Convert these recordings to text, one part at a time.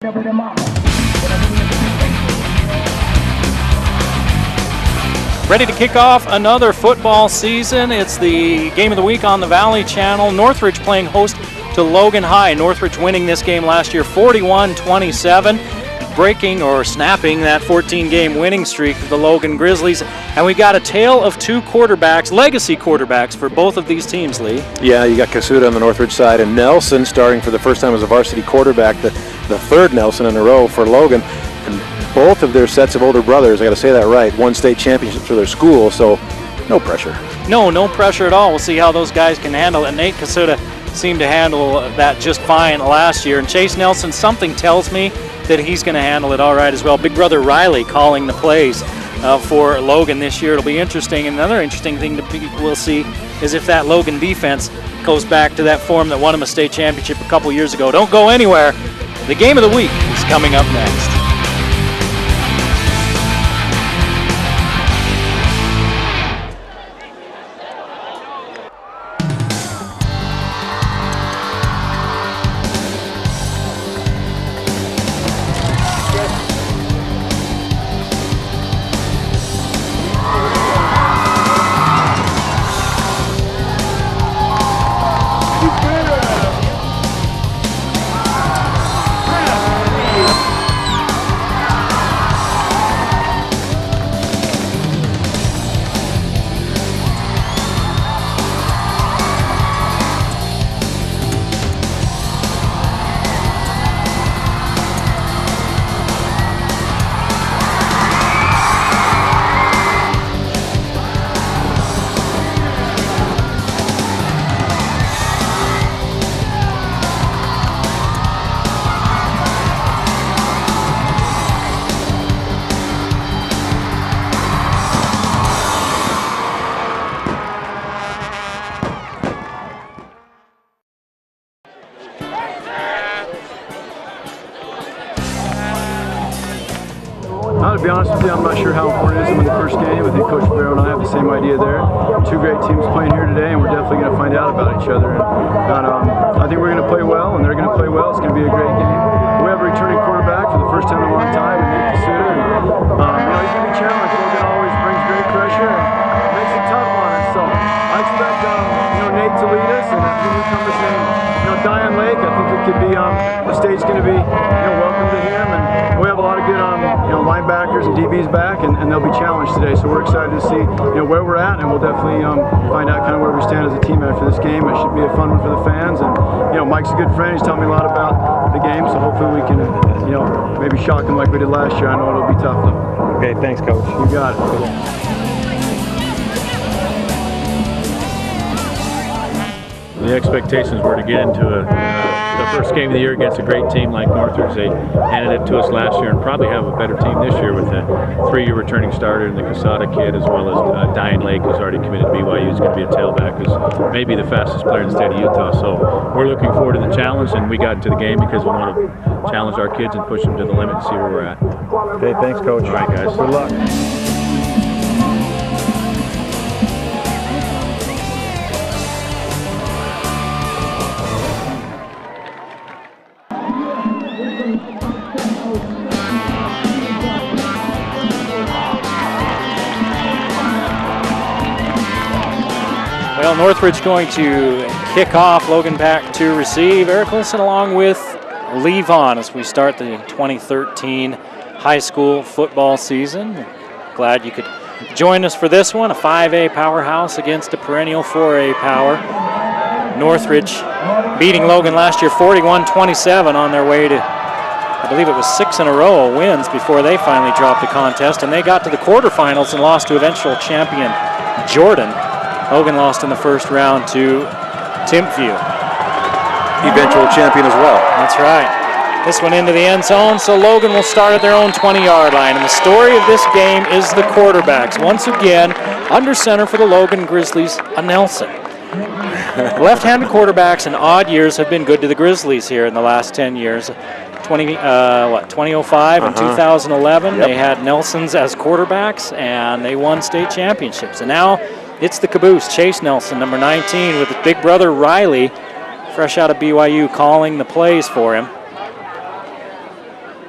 Ready to kick off another football season. It's the game of the week on the Valley Channel. Northridge playing host to Logan High. Northridge winning this game last year 41-27, breaking or snapping that 14-game winning streak of the Logan Grizzlies. And we got a tale of two quarterbacks, legacy quarterbacks for both of these teams, Lee. Yeah, you got Kasuda on the Northridge side and Nelson starting for the first time as a varsity quarterback, the third Nelson in a row for Logan. And both of their sets of older brothers, I got to say that right, won state championships for their school, so no pressure. No pressure at all. We'll see how those guys can handle it. Nate Kasuda seemed to handle that just fine last year. And Chase Nelson, something tells me that he's going to handle it all right as well. Big brother Riley calling the plays for Logan this year. It'll be interesting. And another interesting thing that we'll see is if that Logan defense goes back to that form that won him a state championship a couple years ago. Don't go anywhere. The game of the week is coming up next. To be honest with you, I'm not sure how important it is to win the first game. I think Coach Barrow and I have the same idea there. Two great teams playing here today, and we're definitely going to find out about each other. And I think we're going to play well, and they're going to play well. It's going to be a great game. We have a returning quarterback for the first time in a long time, and Nate Kasuda. And, he's going to be challenged. Logan always brings great pressure and makes it tough on us. So I expect Nate to lead us, and the newcomers named Diane Lake. I think it could be the stage's going to be welcome to him, and we have a lot of good linebackers and DBs back, and they'll be challenged today. So we're excited to see where we're at, and we'll definitely find out kind of where we stand as a team after this game. It should be a fun one for the fans, and Mike's a good friend. He's telling me a lot about the game, so hopefully we can maybe shock him like we did last year. I know it'll be tough though. Okay, thanks, Coach. You got it. The expectations were to get into the first game of the year against a great team like Northridge. They handed it to us last year and probably have a better team this year with a 3-year returning starter and the Casada kid, as well as Diane Lake, who's already committed to BYU, is going to be a tailback, who's maybe the fastest player in the state of Utah. So we're looking forward to the challenge, and we got into the game because we want to challenge our kids and push them to the limit and see where we're at. Okay, thanks, Coach. All right, guys. Good luck. Well, Northridge going to kick off. Logan back to receive. Eric Wilson along with Lee Vaughn as we start the 2013 high school football season. Glad you could join us for this one. A 5A powerhouse against a perennial 4A power. Northridge beating Logan last year 41-27 on their way to, I believe it was 6 in a row of wins before they finally dropped a contest, and they got to the quarterfinals and lost to eventual champion Jordan. Logan lost in the first round to Timpview. Eventual champion as well. That's right. This one into the end zone, so Logan will start at their own 20-yard line. And the story of this game is the quarterbacks. Once again, under center for the Logan Grizzlies, a Nelson. Left-handed quarterbacks in odd years have been good to the Grizzlies here in the last 10 years. 2005 and 2011, They had Nelsons as quarterbacks, and they won state championships. And now it's the caboose, Chase Nelson, number 19, with his big brother Riley, fresh out of BYU, calling the plays for him.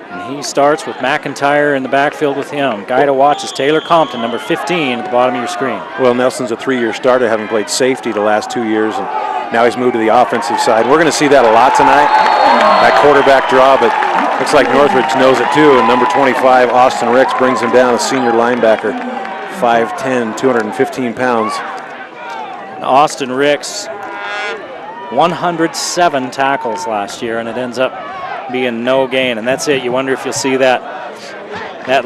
And he starts with McIntyre in the backfield with him. Guy to watch is Taylor Compton, number 15, at the bottom of your screen. Well, Nelson's a 3-year starter, having played safety the last 2 years, and now he's moved to the offensive side. We're going to see that a lot tonight, that quarterback draw, but looks like Northridge knows it too, and number 25, Austin Ricks, brings him down, a senior linebacker, 5'10", 215 pounds. Austin Ricks, 107 tackles last year, and it ends up being no gain, and that's it. You wonder if you'll see that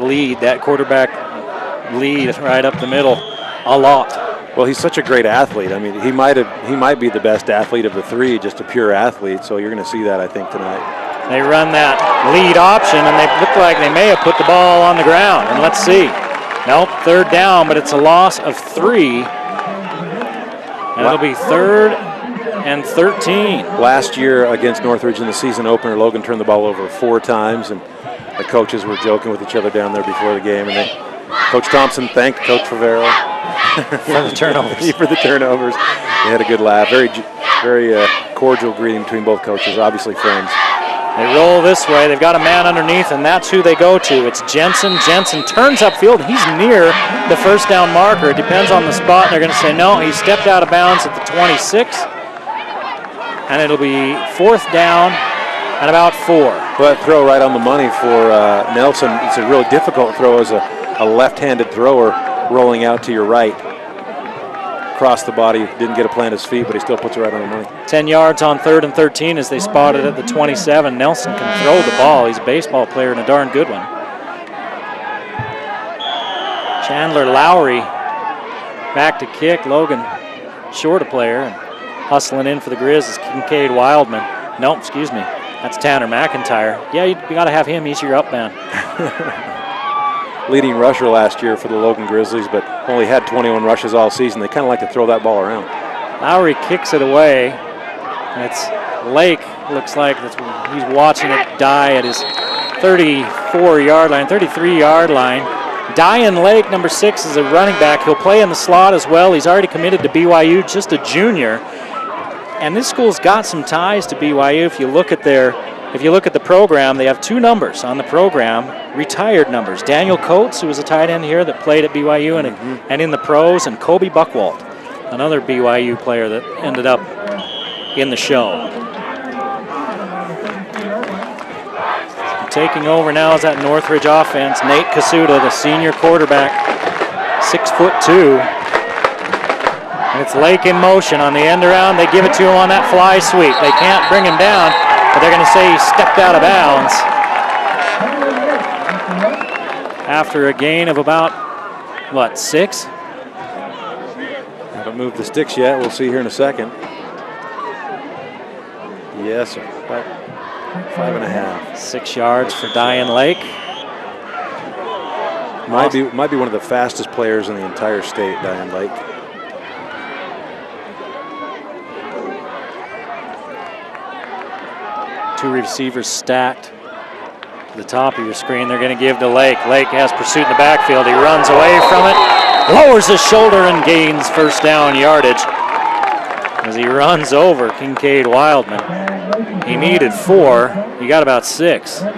lead, that quarterback lead right up the middle a lot. Well, he's such a great athlete. I mean, he might be the best athlete of the three, just a pure athlete, so you're going to see that, I think, tonight. They run that lead option, and they look like they may have put the ball on the ground, and let's see. Nope, third down, but it's a loss of 3, and it'll be 3rd and 13. Last year against Northridge in the season opener, Logan turned the ball over 4 times, and the coaches were joking with each other down there before the game. And Coach Thompson thanked Coach Favero for the turnovers. for the turnovers. They had a good laugh. Very cordial greeting between both coaches, obviously friends. They roll this way. They've got a man underneath, and that's who they go to. It's Jensen. Jensen turns upfield. He's near the first down marker. It depends on the spot, and they're going to say, no, he stepped out of bounds at the 26. And it'll be 4th down and about 4. Well, that throw right on the money for Nelson. It's a really difficult throw as a left-handed thrower rolling out to your right. Across the body, didn't get a plant his feet, but he still puts it right on the money. 10 yards on 3rd and 13 as they spot it at the 27. Nelson can throw the ball. He's a baseball player and a darn good one. Chandler Lowry back to kick. Logan short a player. And hustling in for the Grizz is Kincaid Wildman. Nope, excuse me. That's Tanner McIntyre. Yeah, you got to have him. He's your up man. Leading rusher last year for the Logan Grizzlies, but only had 21 rushes all season. They kind of like to throw that ball around. Lowry kicks it away. And it's Lake. Looks like he's watching it die at his 34-yard line, 33-yard line. Dian Lake, number 6, is a running back. He'll play in the slot as well. He's already committed to BYU, just a junior. And this school's got some ties to BYU. If you look at the program, they have 2 numbers on the program, retired numbers. Daniel Coates, who was a tight end here that played at BYU and in the pros, and Kobe Buchwald, another BYU player that ended up in the show. Taking over now is that Northridge offense. Nate Kasuda, the senior quarterback, 6'2". And it's Lake in motion on the end around. They give it to him on that fly sweep. They can't bring him down, but they're going to say he stepped out of bounds. After a gain of about, 6? Haven't moved the sticks yet. We'll see here in a second. Yes, sir. About 5.5. 6 yards for Dian Lake. Might be one of the fastest players in the entire state, Dian Lake. Two receivers stacked to the top of your screen. They're going to give to Lake. Lake has pursuit in the backfield. He runs away from it, lowers his shoulder and gains first down yardage as he runs over Kincaid Wildman. He needed 4. He got about 6. So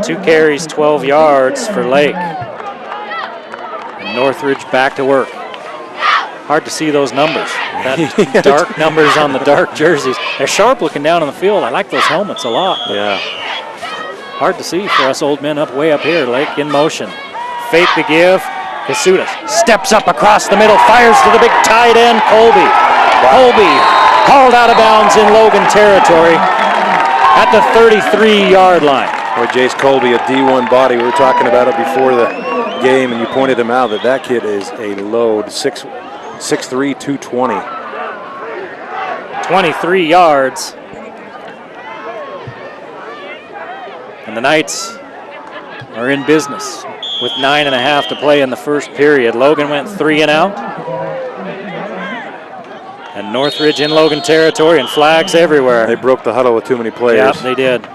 2 carries, 12 yards for Lake. And Northridge back to work. Hard to see those numbers. That dark numbers on the dark jerseys. They're sharp looking down on the field. I like those helmets a lot. Yeah. Hard to see for us old men way up here. Lake in motion. Fake the give. Kasuda steps up across the middle, fires to the big tight end, Colby. Colby hauled out of bounds in Logan territory at the 33-yard line. Boy, Jace Colby, a D1 body. We were talking about it before the game, and you pointed him out that kid is a load. 6'3", 220. 23 yards. And the Knights are in business with 9.5 to play in the first period. Logan went 3 and out. And Northridge in Logan territory and flags everywhere. They broke the huddle with too many players. Yep, they did.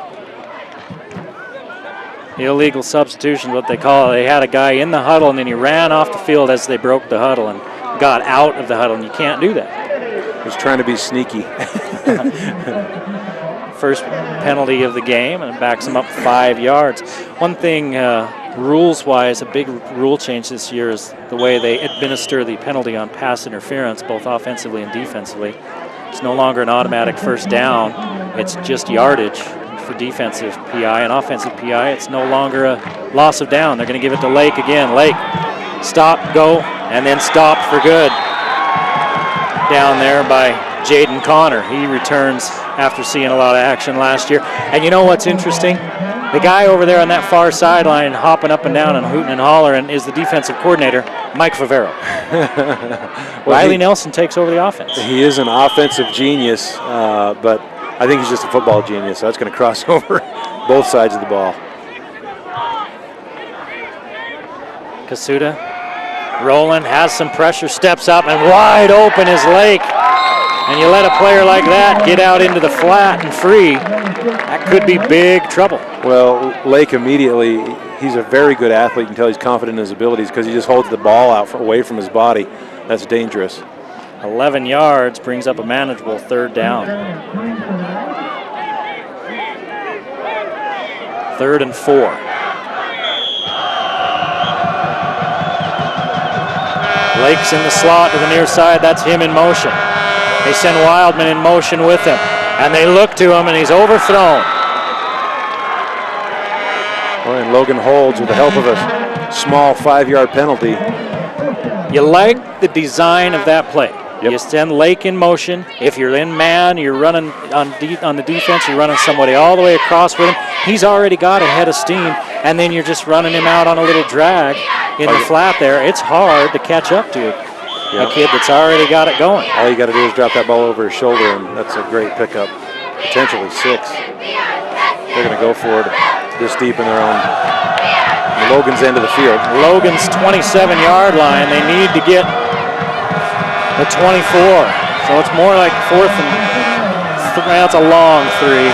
Illegal substitution, what they call it. They had a guy in the huddle and then he ran off the field as they broke the huddle and got out of the huddle, and you can't do that. He was trying to be sneaky. First penalty of the game, and it backs him up 5 yards. One thing, rules-wise, a big rule change this year is the way they administer the penalty on pass interference, both offensively and defensively. It's no longer an automatic first down. It's just yardage for defensive PI. And offensive PI, it's no longer a loss of down. They're going to give it to Lake again. Lake, stop, go, and then stop for good. Down there by Jaden Connor. He returns after seeing a lot of action last year. And you know what's interesting? The guy over there on that far sideline hopping up and down and hooting and hollering is the defensive coordinator, Mike Favero. Riley Nelson takes over the offense. He is an offensive genius, but I think he's just a football genius. So that's going to cross over both sides of the ball. Kasuda rolling, has some pressure, steps up, and wide open is Lake. And you let a player like that get out into the flat and free, that could be big trouble. Well, Lake immediately, he's a very good athlete. You can tell he's confident in his abilities because he just holds the ball out away from his body. That's dangerous. 11 yards brings up a manageable third down. 3rd and 4. Lake's in the slot to the near side. That's him in motion. They send Wildman in motion with him, and they look to him, and he's overthrown. Well, and Logan holds with the help of a small 5-yard penalty. You like the design of that play. Yep. You send Lake in motion. If you're in man, you're running on the defense, you're running somebody all the way across with him. He's already got a head of steam, and then you're just running him out on a little drag in the flat there. It's hard to catch up to a kid that's already got it going. All you got to do is drop that ball over his shoulder, and that's a great pickup. Potentially 6. They're going to go for it this deep in their own Logan's end of the field. Logan's 27-yard line. They need to get the 24. So it's more like 4th and that's a long 3.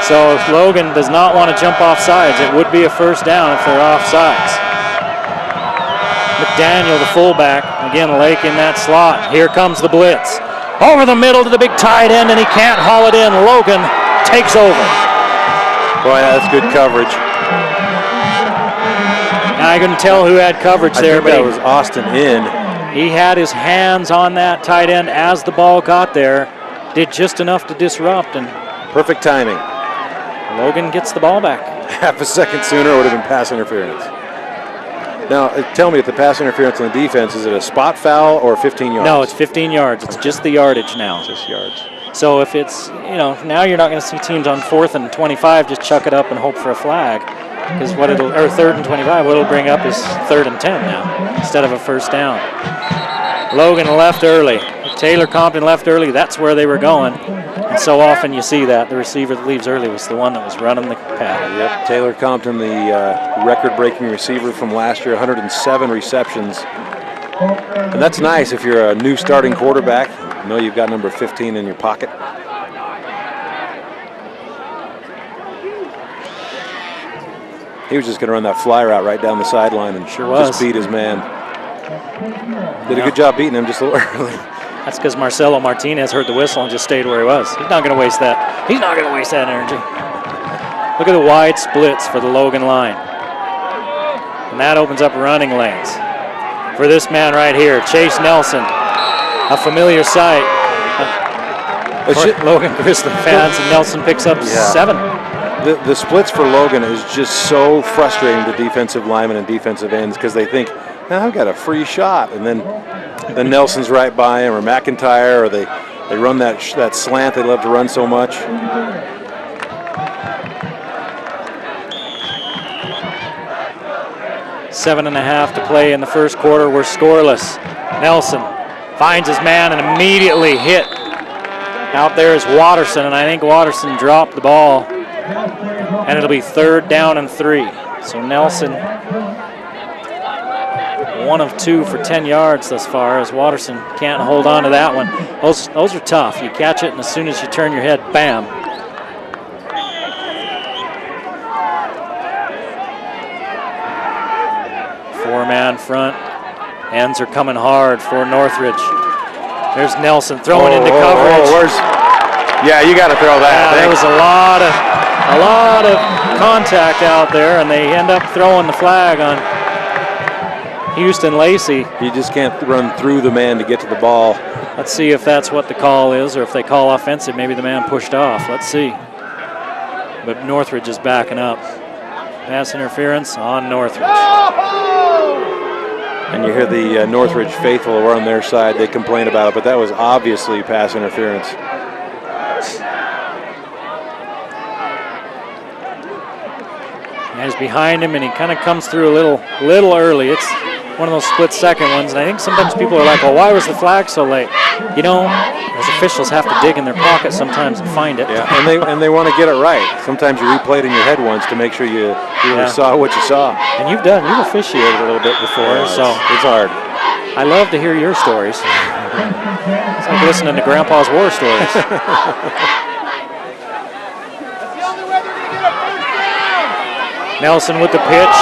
So if Logan does not want to jump off sides, it would be a first down if they're off sides. McDaniel, the fullback, again Lake in that slot. Here comes the blitz. Over the middle to the big tight end, and he can't haul it in. Logan takes over. Boy, that's good coverage. And I couldn't tell who had coverage there, but that was Austin in. He had his hands on that tight end as the ball got there. Did just enough to disrupt, and perfect timing. Logan gets the ball back. Half a second sooner it would have been pass interference. Now, tell me, if the pass interference on the defense, is it a spot foul or 15 yards? No, it's 15 yards. It's just the yardage now. Just yards. So if it's, now you're not going to see teams on 4th and 25 just chuck it up and hope for a flag. Because or 3rd and 25, what it'll bring up is 3rd and 10 now, instead of a first down. Logan left early. Taylor Compton left early. That's where they were going. And so often you see that. The receiver that leaves early was the one that was running the pad. Yep, Taylor Compton, the record-breaking receiver from last year, 107 receptions. And that's nice if you're a new starting quarterback. You know you've got number 15 in your pocket. He was just going to run that fly route right down the sideline and just beat his man. Did a good job beating him just a little early. That's because Marcelo Martinez heard the whistle and just stayed where he was. He's not going to waste that. He's not going to waste that energy. Look at the wide splits for the Logan line. And that opens up running lanes for this man right here, Chase Nelson. A familiar sight. Logan Grizzly fans, and Nelson picks up 7. The splits for Logan is just so frustrating to defensive linemen and defensive ends because they think, I've got a free shot, and then Nelson's right by him, or McIntyre, or they run that slant they love to run so much. Seven and a half to play in the first quarter. We're scoreless. Nelson finds his man and immediately hit. Out there is Watterson, and I think Watterson dropped the ball. And it'll be 3rd down and 3. So Nelson, 1 of 2 for 10 yards thus far, as Watterson can't hold on to that one. Those are tough. You catch it, and as soon as you turn your head, bam. Four-man front. Ends are coming hard for Northridge. There's Nelson throwing into coverage. Yeah, you got to throw that. Yeah, there was a lot of contact out there, and they end up throwing the flag on Houston Lacey. You just can't run through the man to get to the ball. Let's see if that's what the call is, or if they call offensive, maybe the man pushed off. Let's see. But Northridge is backing up. Pass interference on Northridge. And you hear the Northridge faithful who are on their side. They complain about it, but that was obviously pass interference. He's behind him, and he kind of comes through a little early. It's one of those split-second ones, and I think sometimes people are like, well, why was the flag so late? You know, as officials have to dig in their pocket sometimes and find it. Yeah, and they want to get it right. Sometimes you replay it in your head once to make sure you really saw what you saw. And you've officiated a little bit before, so it's hard. I love to hear your stories. It's like listening to Grandpa's war stories. Nelson with the pitch,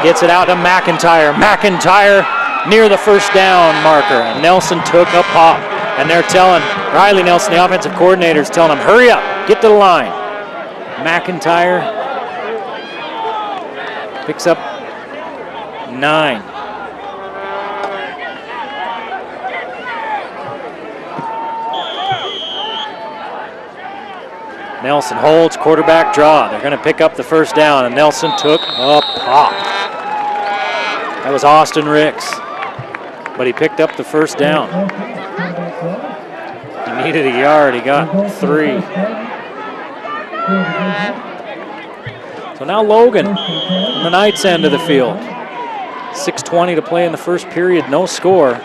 gets it out to McIntyre. McIntyre near the first down marker, and Nelson took a pop. And they're telling Riley Nelson, the offensive coordinator, is telling him, hurry up, get to the line. McIntyre picks up 9. Nelson holds, quarterback draw. They're going to pick up the first down, and Nelson took a pop. That was Austin Ricks, but he picked up the first down. He needed a yard, he got 3. So now Logan on the Knights end of the field. 6:20 to play in the first period, no score.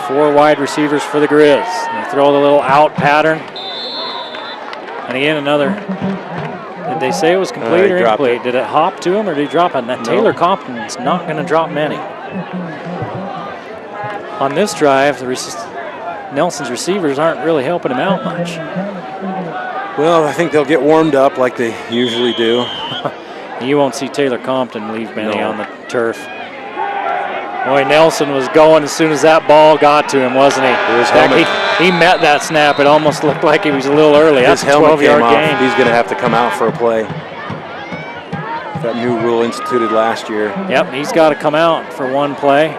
Four wide receivers for the Grizz. They throw the little out pattern. And again, another. Did they say it was complete or incomplete? Did it hop to him or did he drop it? And that Taylor Compton's not going to drop many. On this drive, Nelson's receivers aren't really helping him out much. Well, I think they'll get warmed up like they usually do. You won't see Taylor Compton leave many on the turf. Boy, Nelson was going as soon as that ball got to him, wasn't he? He met that snap. It almost looked like he was a little early. That's a 12-yard gain. He's going to have to come out for a play. That new rule instituted last year. Yep, he's got to come out for one play.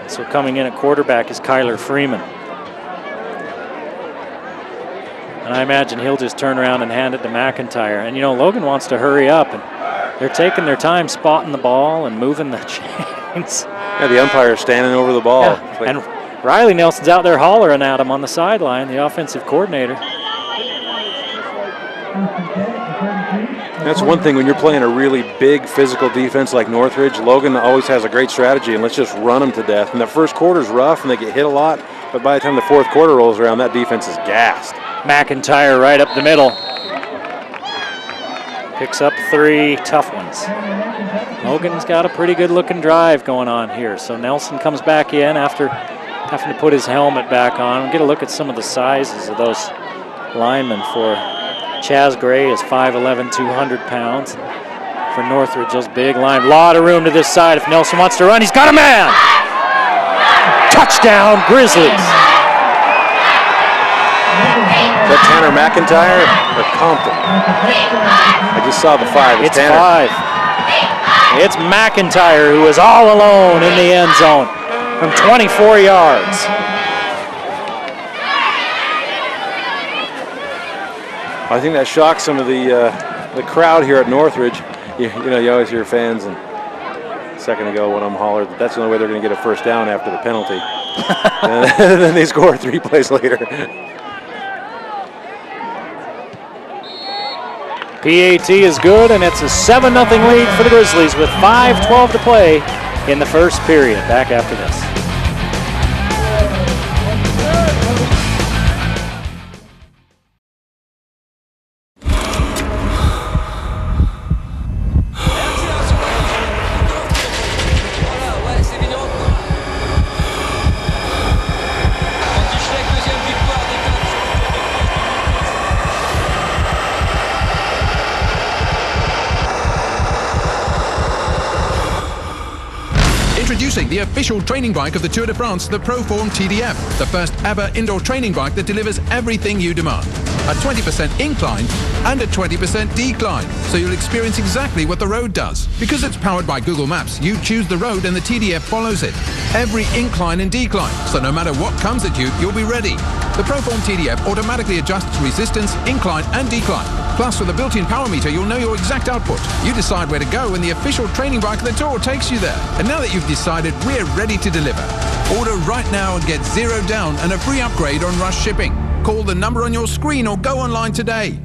So coming in at quarterback is Kyler Freeman. And I imagine he'll just turn around and hand it to McIntyre. And, you know, Logan wants to hurry up, and they're taking their time spotting the ball and moving the chains. Yeah, the umpire's standing over the ball. Yeah. And Riley Nelson's out there hollering at him on the sideline, the offensive coordinator. That's one thing when you're playing a really big physical defense like Northridge. Logan always has a great strategy, and let's just run them to death. And the first quarter's rough, and they get hit a lot. But by the time the fourth quarter rolls around, that defense is gassed. McIntyre right up the middle. Picks up 3 tough ones. Logan's got a pretty good looking drive going on here. So Nelson comes back in after having to put his helmet back on. We'll get a look at some of the sizes of those linemen. For Chaz Gray is 5'11", 200 pounds. For Northridge, those big line. A lot of room to this side. If Nelson wants to run, he's got a man! Touchdown, Grizzlies! Is that Tanner McIntyre or Compton? I just saw the 5. It's Tanner. 5. It's McIntyre who is all alone in the end zone from 24 yards. I think that shocked some of the crowd here at Northridge. You know, you always hear fans, and a second ago when I'm hollered, that's the only way they're going to get a first down after the penalty. And then they score 3 plays later. PAT is good, and it's a 7-0 lead for the Grizzlies with 5:12 to play in the first period. Back after this. Introducing the official training bike of the Tour de France, the Proform TDF, the first ever indoor training bike that delivers everything you demand. A 20% incline and a 20% decline, so you'll experience exactly what the road does. Because it's powered by Google Maps, you choose the road and the TDF follows it. Every incline and decline, so no matter what comes at you, you'll be ready. The Proform TDF automatically adjusts resistance, incline and decline. Plus, with a built-in power meter, you'll know your exact output. You decide where to go and the official training bike of the Tour takes you there. And now that you've decided, we're ready to deliver. Order right now and get $0 down and a free upgrade on rush shipping. Call the number on your screen or go online today.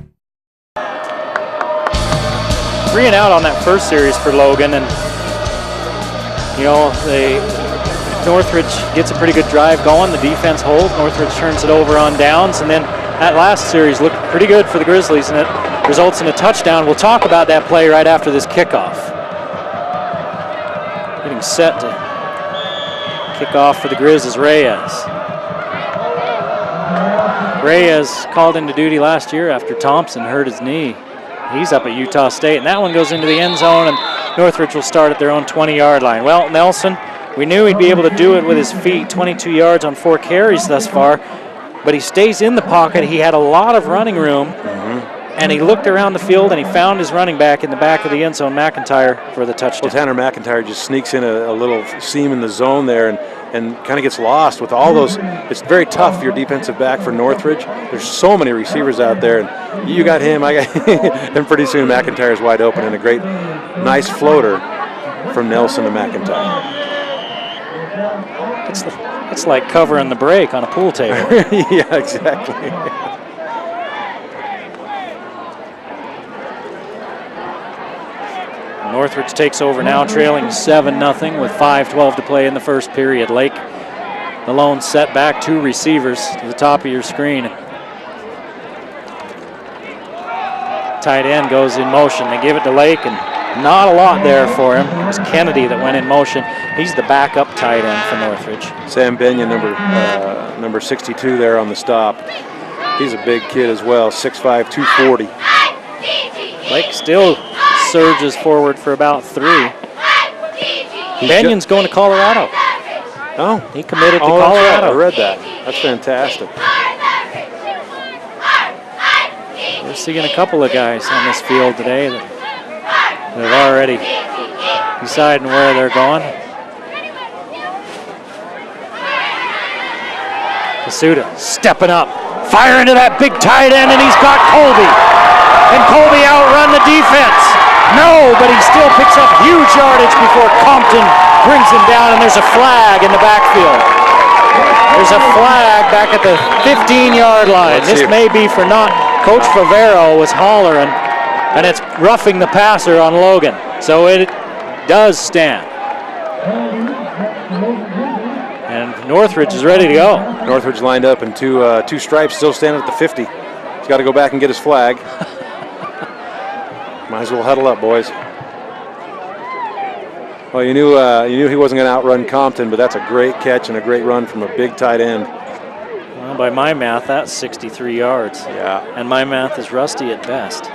3 and out on that first series for Logan, and you know, Northridge gets a pretty good drive going. The defense holds. Northridge turns it over on downs, and then that last series looked pretty good for the Grizzlies, and it results in a touchdown. We'll talk about that play right after this kickoff. Getting set to kick off for the Grizz is Reyes. Reyes called into duty last year after Thompson hurt his knee. He's up at Utah State, and that one goes into the end zone, and Northridge will start at their own 20-yard line. Well, Nelson, we knew he'd be able to do it with his feet, 22 yards on 4 carries thus far, but he stays in the pocket. He had a lot of running room, and he looked around the field, and he found his running back in the back of the end zone, McIntyre, for the touchdown. Well, Tanner McIntyre just sneaks in a little seam in the zone there and kind of gets lost with all those. It's very tough for your defensive back for Northridge. There's so many receivers out there, and you got him, I got and pretty soon McIntyre's wide open, and a great, nice floater from Nelson to McIntyre. It's like covering the break on a pool table. Yeah, exactly. Northridge takes over now, trailing 7-0 with 5:12 to play in the first period. Lake, the lone setback, 2 receivers to the top of your screen. Tight end goes in motion. They give it to Lake, and not a lot there for him. It was Kennedy that went in motion. He's the backup tight end for Northridge. Sam Benyon, number 62 there on the stop. He's a big kid as well, 6'5", 240. Lake still surges forward for about 3. Benyon's going to Colorado. Oh, he committed to Colorado. Colorado. I read that. That's fantastic. We're seeing a couple of guys on this field today that have already decided where they're going. Kasuda stepping up, fire into that big tight end, and he's got Colby. And Colby outrun the defense. No, but he still picks up huge yardage before Compton brings him down, and there's a flag in the backfield. There's a flag back at the 15-yard line. This may be for not. Coach Favero was hollering, and it's roughing the passer on Logan. So it does stand. And Northridge is ready to go. Northridge lined up in two stripes, still standing at the 50. He's got to go back and get his flag. Might as well huddle up, boys. Well, you knew he wasn't going to outrun Compton, but that's a great catch and a great run from a big tight end. Well, by my math, that's 63 yards. Yeah. And my math is rusty at best.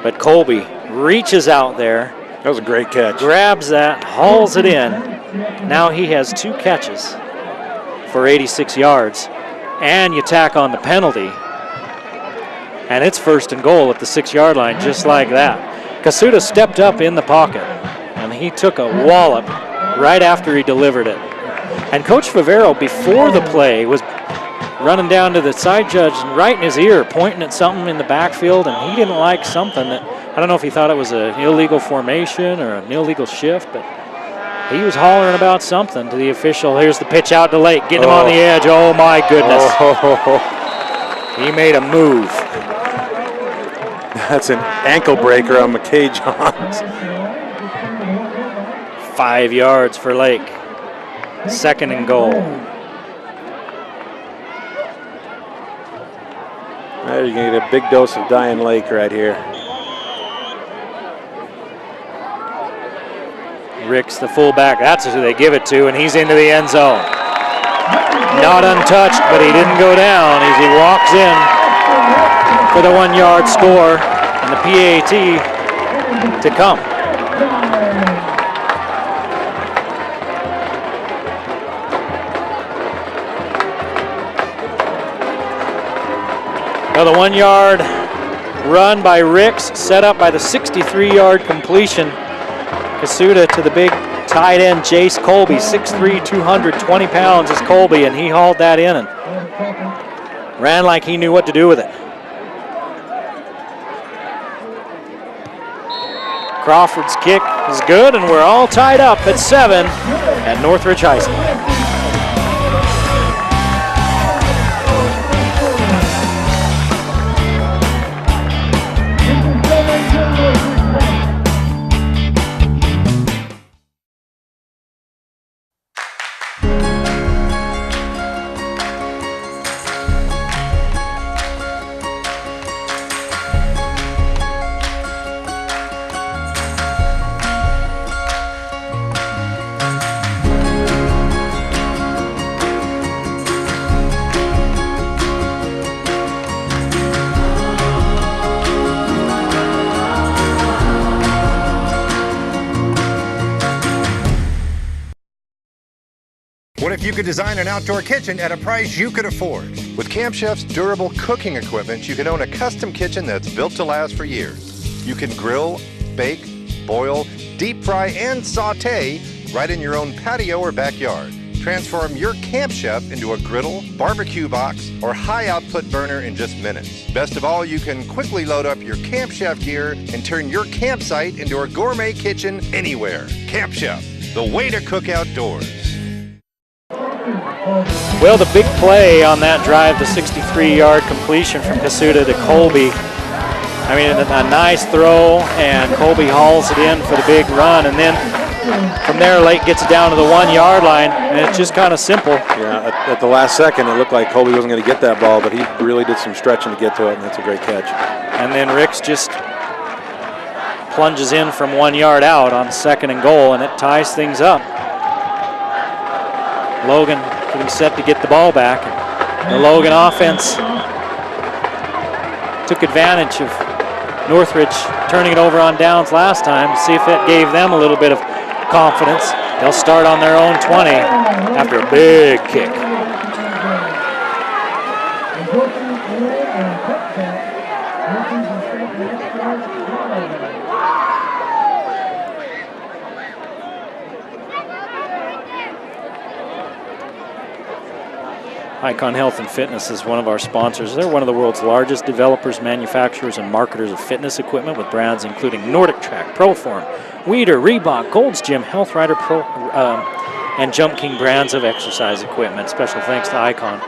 But Colby reaches out there. That was a great catch. Grabs that, hauls it in. Now he has 2 catches for 86 yards. And you tack on the penalty. And it's 1st and goal at the 6-yard line, just like that. Kasuda stepped up in the pocket, and he took a wallop right after he delivered it. And Coach Favero, before the play, was running down to the side judge and right in his ear, pointing at something in the backfield, and he didn't like something that, I don't know if he thought it was an illegal formation or an illegal shift, but he was hollering about something to the official. Here's the pitch out to Lake, getting him on the edge. Oh my goodness. He made a move. That's an ankle breaker on McKay Johns. 5 yards for Lake. 2nd and goal. There you're going to get a big dose of Diane Lake right here. Ricks, the fullback, that's who they give it to, and he's into the end zone. Not untouched, but he didn't go down as he walks in for the 1-yard score and the PAT to come. Well, the 1 yard run by Ricks, set up by the 63-yard completion. Kasuda to the big tight end, Jace Colby, 6'3", 220 pounds is Colby, and he hauled that in and ran like he knew what to do with it. Crawford's kick is good, and we're all tied up at 7 at Northridge High School. What if you could design an outdoor kitchen at a price you could afford? With Camp Chef's durable cooking equipment, you can own a custom kitchen that's built to last for years. You can grill, bake, boil, deep fry, and saute right in your own patio or backyard. Transform your Camp Chef into a griddle, barbecue box, or high-output burner in just minutes. Best of all, you can quickly load up your Camp Chef gear and turn your campsite into a gourmet kitchen anywhere. Camp Chef, the way to cook outdoors. Well, the big play on that drive, the 63-yard completion from Kasuda to Colby. I mean, a nice throw, and Colby hauls it in for the big run, and then from there, Lake gets it down to the 1 yard line, and it's just kind of simple. Yeah, at the last second, it looked like Colby wasn't going to get that ball, but he really did some stretching to get to it, and that's a great catch. And then Ricks just plunges in from 1 yard out on 2nd and goal, and it ties things up. Logan getting set to get the ball back. The Logan offense took advantage of Northridge turning it over on downs last time to see if it gave them a little bit of confidence. They'll start on their own 20 after a big kick. Icon Health and Fitness is one of our sponsors. They're one of the world's largest developers, manufacturers, and marketers of fitness equipment with brands including Nordic Track, Proform, Weider, Reebok, Gold's Gym, Health Rider Pro, and Jump King brands of exercise equipment. Special thanks to Icon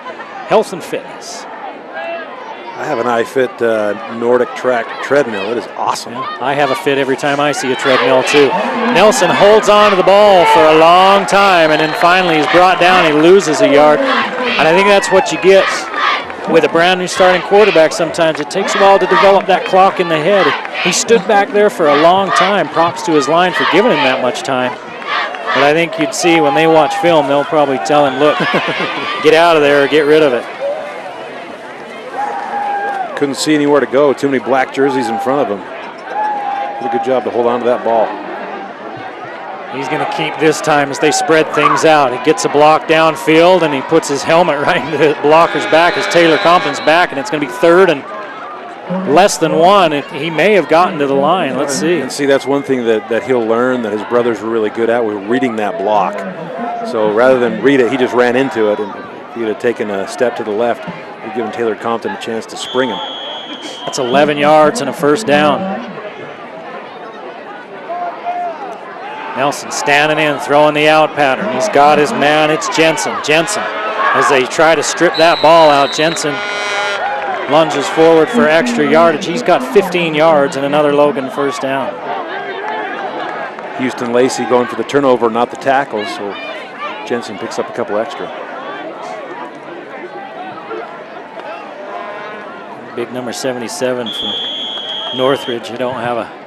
Health and Fitness. I have an iFit Nordic Track treadmill. It is awesome. Yeah, I have a fit every time I see a treadmill too. Nelson holds on to the ball for a long time, and then finally he's brought down. He loses a yard. And I think that's what you get with a brand new starting quarterback sometimes. It takes a while to develop that clock in the head. He stood back there for a long time. Props to his line for giving him that much time. But I think you'd see when they watch film, they'll probably tell him, look, get out of there or get rid of it. Couldn't see anywhere to go. Too many black jerseys in front of him. Did a good job to hold on to that ball. He's going to keep this time as they spread things out. He gets a block downfield, and he puts his helmet right into the blocker's back as Taylor Compton's back, and it's going to be 3rd and less than 1. He may have gotten to the line. Let's see. And see, that's one thing that he'll learn that his brothers were really good at, was reading that block. So rather than read it, he just ran into it, and if he had taken a step to the left, he'd given Taylor Compton a chance to spring him. That's 11 yards and a 1st down. Nelson standing in, throwing the out pattern. He's got his man, it's Jensen. Jensen, as they try to strip that ball out, Jensen lunges forward for extra yardage. He's got 15 yards and another Logan 1st down. Houston Lacey going for the turnover, not the tackle, so Jensen picks up a couple extra. Big number 77 for Northridge. You don't have a...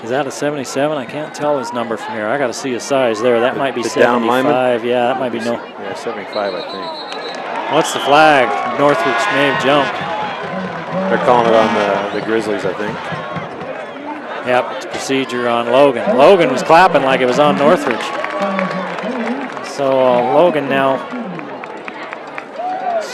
Is that a 77? I can't tell his number from here. I got to see his size there. That might be 75. Yeah, that might be no. Yeah, 75, I think. What's the flag? Northridge may have jumped. They're calling it on the Grizzlies, I think. Yep, it's procedure on Logan. Logan was clapping like it was on Northridge. So Logan now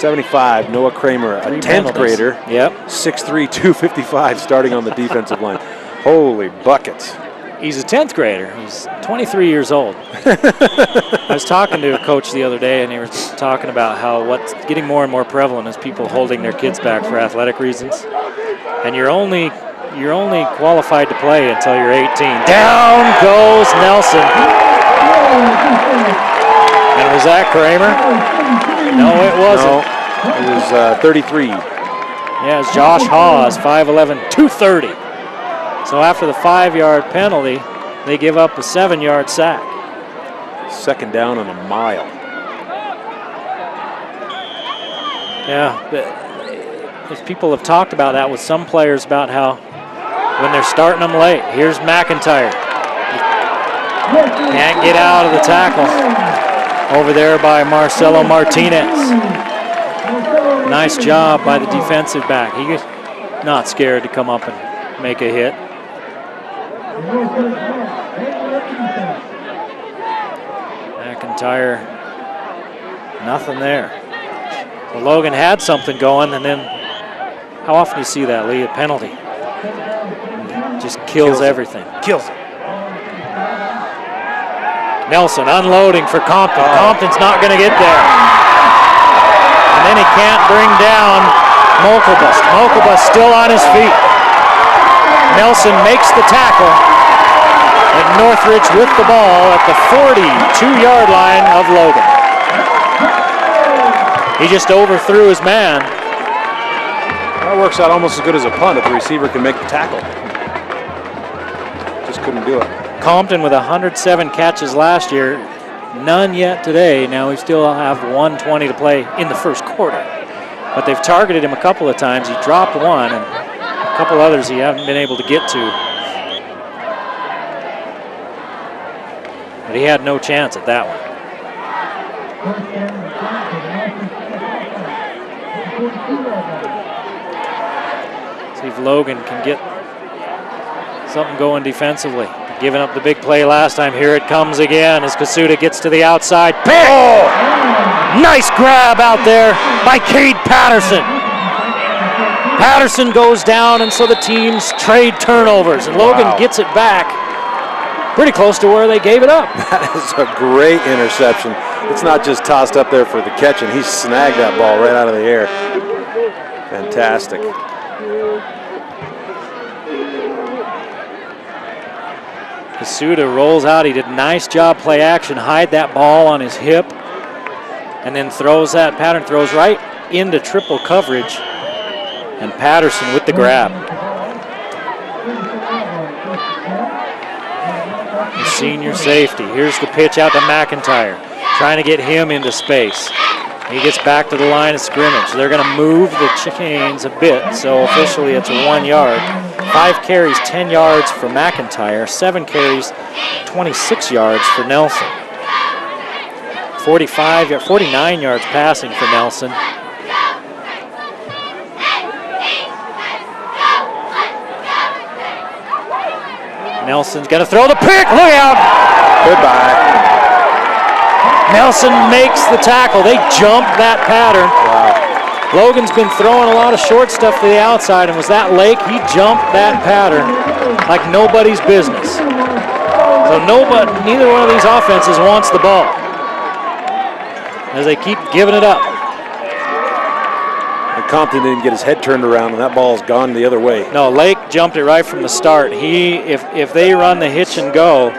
75, Noah Kramer, a 10th grader. Yep. 6'3", 255, starting on the defensive line. Holy buckets. He's a 10th grader. He's 23 years old. I was talking to a coach the other day, and he was talking about how what's getting more and more prevalent is people holding their kids back for athletic reasons. And you're only qualified to play until you're 18. Down goes Nelson. And was that Kramer? No, it wasn't. No, it was 33. Yeah, it's Josh Hawes, 5'11", 230. So after the 5-yard penalty, they give up a 7-yard sack. Second down and a mile. Yeah, but as people have talked about that with some players about how when they're starting them late. Here's McIntyre. Can't get out of the tackle. Over there by Marcelo Martinez. Nice job by the defensive back. He's not scared to come up and make a hit. McIntyre, nothing there. So Logan had something going, and then how often do you see that, Lee? A penalty. Just kills everything. Kills it. Nelson unloading for Compton. Compton's not going to get there. And then he can't bring down Molkobus. Molkobus still on his feet. Nelson makes the tackle. And Northridge with the ball at the 42-yard line of Logan. He just overthrew his man. That works out almost as good as a punt if the receiver can make the tackle. Just couldn't do it. Compton with 107 catches last year, none yet today. Now we still have 1:20 to play in the first quarter. But they've targeted him a couple of times. He dropped one, and a couple others he hasn't been able to get to. But he had no chance at that one. See if Logan can get something going defensively. Giving up the big play last time. Here it comes again as Kasuda gets to the outside. Pick! Oh! Nice grab out there by Cade Patterson. Patterson goes down, and so the teams trade turnovers. And Logan gets it back pretty close to where they gave it up. That is a great interception. It's not just tossed up there for the catch, and he snagged that ball right out of the air. Fantastic. Kasuda rolls out. He did a nice job, play action, hide that ball on his hip, and then throws that. Pattern throws right into triple coverage, and Patterson with the grab. The senior safety. Here's the pitch out to McIntyre, trying to get him into space. He gets back to the line of scrimmage. They're going to move the chains a bit, so officially it's a 1 yard. 5 carries, 10 yards for McIntyre. 7 carries, 26 yards for Nelson. 49 yards passing for Nelson. Nelson's going to throw the pick. Look out. Goodbye. Nelson makes the tackle. They jump that pattern. Wow. Logan's been throwing a lot of short stuff to the outside, and was that Lake? He jumped that pattern like nobody's business. So neither one of these offenses wants the ball as they keep giving it up. And Compton didn't get his head turned around, and that ball's gone the other way. No, Lake jumped it right from the start. If they run the hitch and go,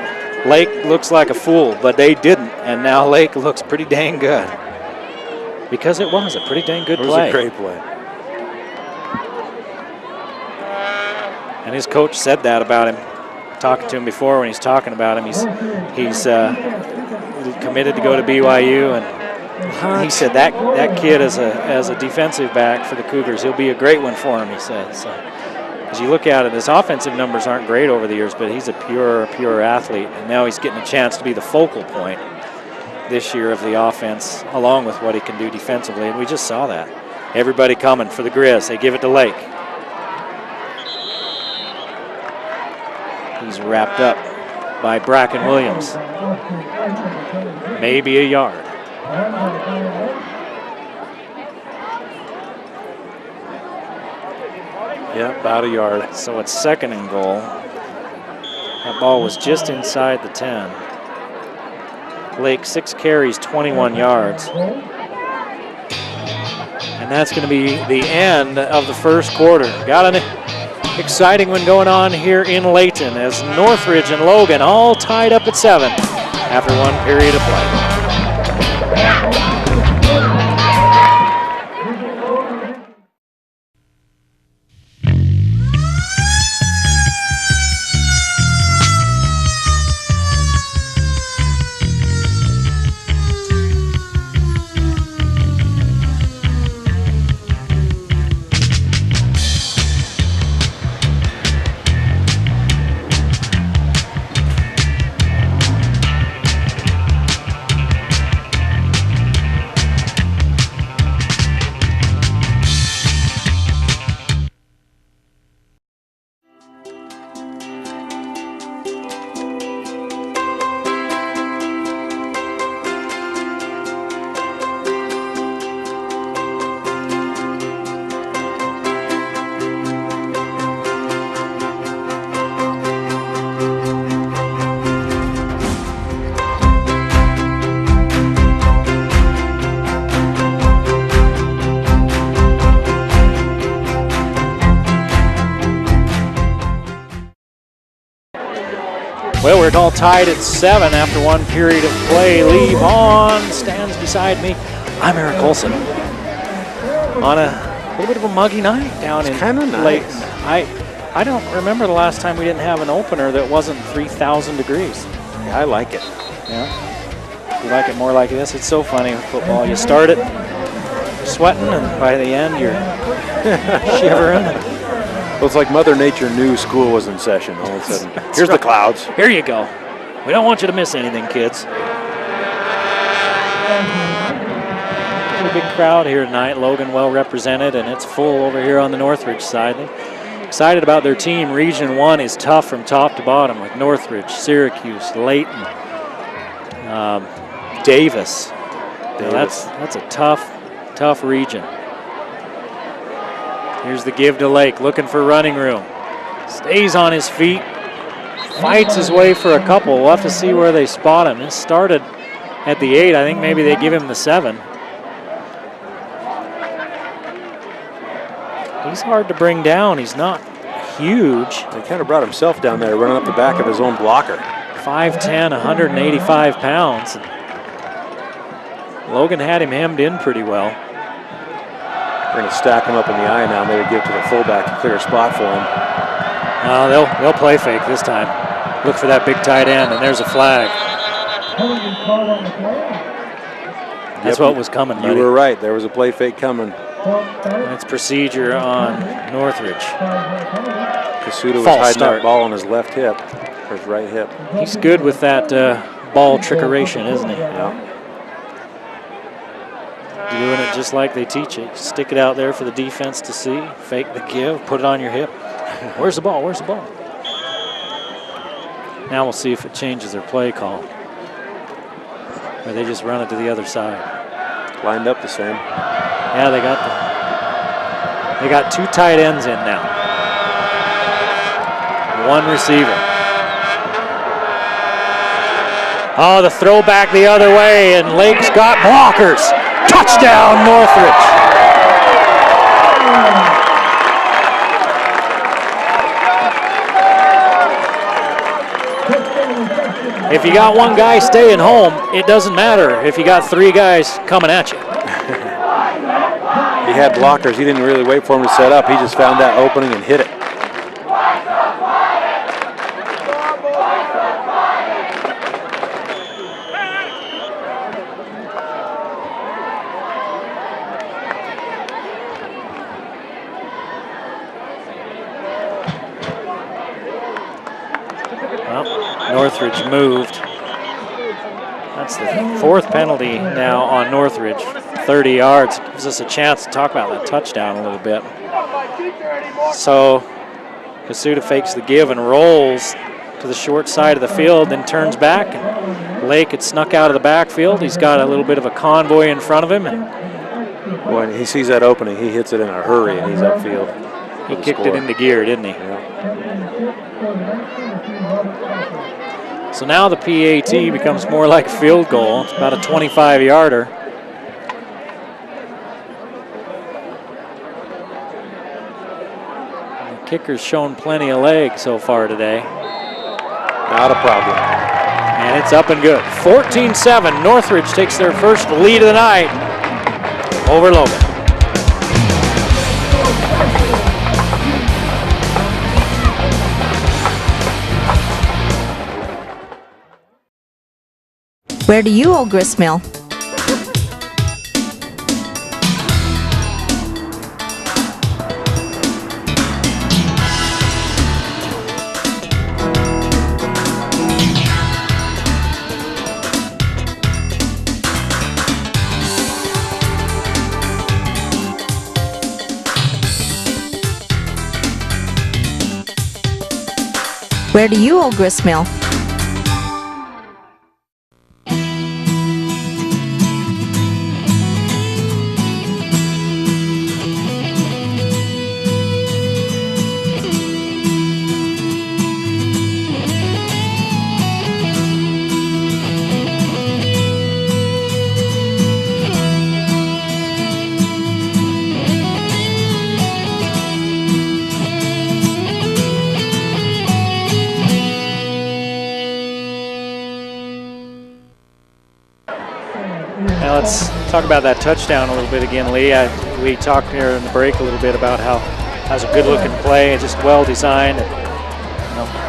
Lake looks like a fool, but they didn't, and now Lake looks pretty dang good. Because it was a pretty dang good play. It was a great play. And his coach said that about him, talking to him before when he's talking about him. He's committed to go to BYU, and he said that kid as a defensive back for the Cougars, he'll be a great one for him, he said. So, as you look at it, his offensive numbers aren't great over the years, but he's a pure athlete, and now he's getting a chance to be the focal point this year of the offense, along with what he can do defensively, and we just saw that. Everybody coming for the Grizz. They give it to Lake. He's wrapped up by Bracken Williams. Maybe a yard. Yeah, about a yard. So it's 2nd and goal. That ball was just inside the 10. Lake 6 carries, 21 yards. And that's going to be the end of the first quarter. Got an exciting one going on here in Layton as Northridge and Logan all tied up at 7 after 1 period of play. Well, we're all tied at 7 after 1 period of play. Lee Vaughn stands beside me. I'm Eric Olson. On a little bit of a muggy night down in Layton. I don't remember the last time we didn't have an opener that wasn't 3,000 degrees. Yeah, I like it. Yeah. You like it more like this? It's so funny with football. You start it sweating, and by the end you're shivering. Well, it's like Mother Nature knew school was in session all of a sudden. Here's the clouds. Here you go. We don't want you to miss anything, kids. A big crowd here tonight. Logan well represented, and it's full over here on the Northridge side. They're excited about their team. Region 1 is tough from top to bottom with Northridge, Syracuse, Layton, Davis. That's a tough region. Here's the give to Lake, looking for running room. Stays on his feet, fights his way for a couple. We'll have to see where they spot him. This started at the 8. I think maybe they give him the 7. He's hard to bring down. He's not huge. He kind of brought himself down there, running up the back of his own blocker. 5'10", 185 pounds. Logan had him hemmed in pretty well. We're going to stack him up in the eye now, maybe give it to the fullback to clear a spot for him. They'll play fake this time. Look for that big tight end, and there's a flag. That's what was coming, buddy. You were right. There was a play fake coming. That's procedure on Northridge. Kasuda was hiding that ball on his left hip, or his right hip. He's good with that ball trickeration, isn't he? Yeah. Doing it just like they teach it. Stick it out there for the defense to see. Fake the give. Put it on your hip. Where's the ball? Where's the ball? Now we'll see if it changes their play call. Or they just run it to the other side. Lined up the same. Yeah, they got 2 tight ends in now. 1 receiver. Oh, the throw back the other way, and Lake's got blockers. Touchdown, Northridge. If you got 1 guy staying home, it doesn't matter if you got 3 guys coming at you. He had blockers. He didn't really wait for him to set up. He just found that opening and hit it. Northridge moved. That's the 4th penalty now on Northridge. 30 yards. Gives us a chance to talk about that touchdown a little bit. So Kasuda fakes the give and rolls to the short side of the field, then turns back. And Lake had snuck out of the backfield. He's got a little bit of a convoy in front of him. And when he sees that opening, he hits it in a hurry and he's upfield. He kicked it into gear, didn't he? Yeah. So now the PAT becomes more like a field goal. It's about a 25-yarder. The kicker's shown plenty of leg so far today. Not a problem. And it's up and good. 14-7. Northridge takes their first lead of the night over Logan. Where do you owe gristmill? Where do you owe gristmill? Now let's talk about that touchdown a little bit again, Lee. We talked here in the break a little bit about how that was a good-looking play, just well-designed.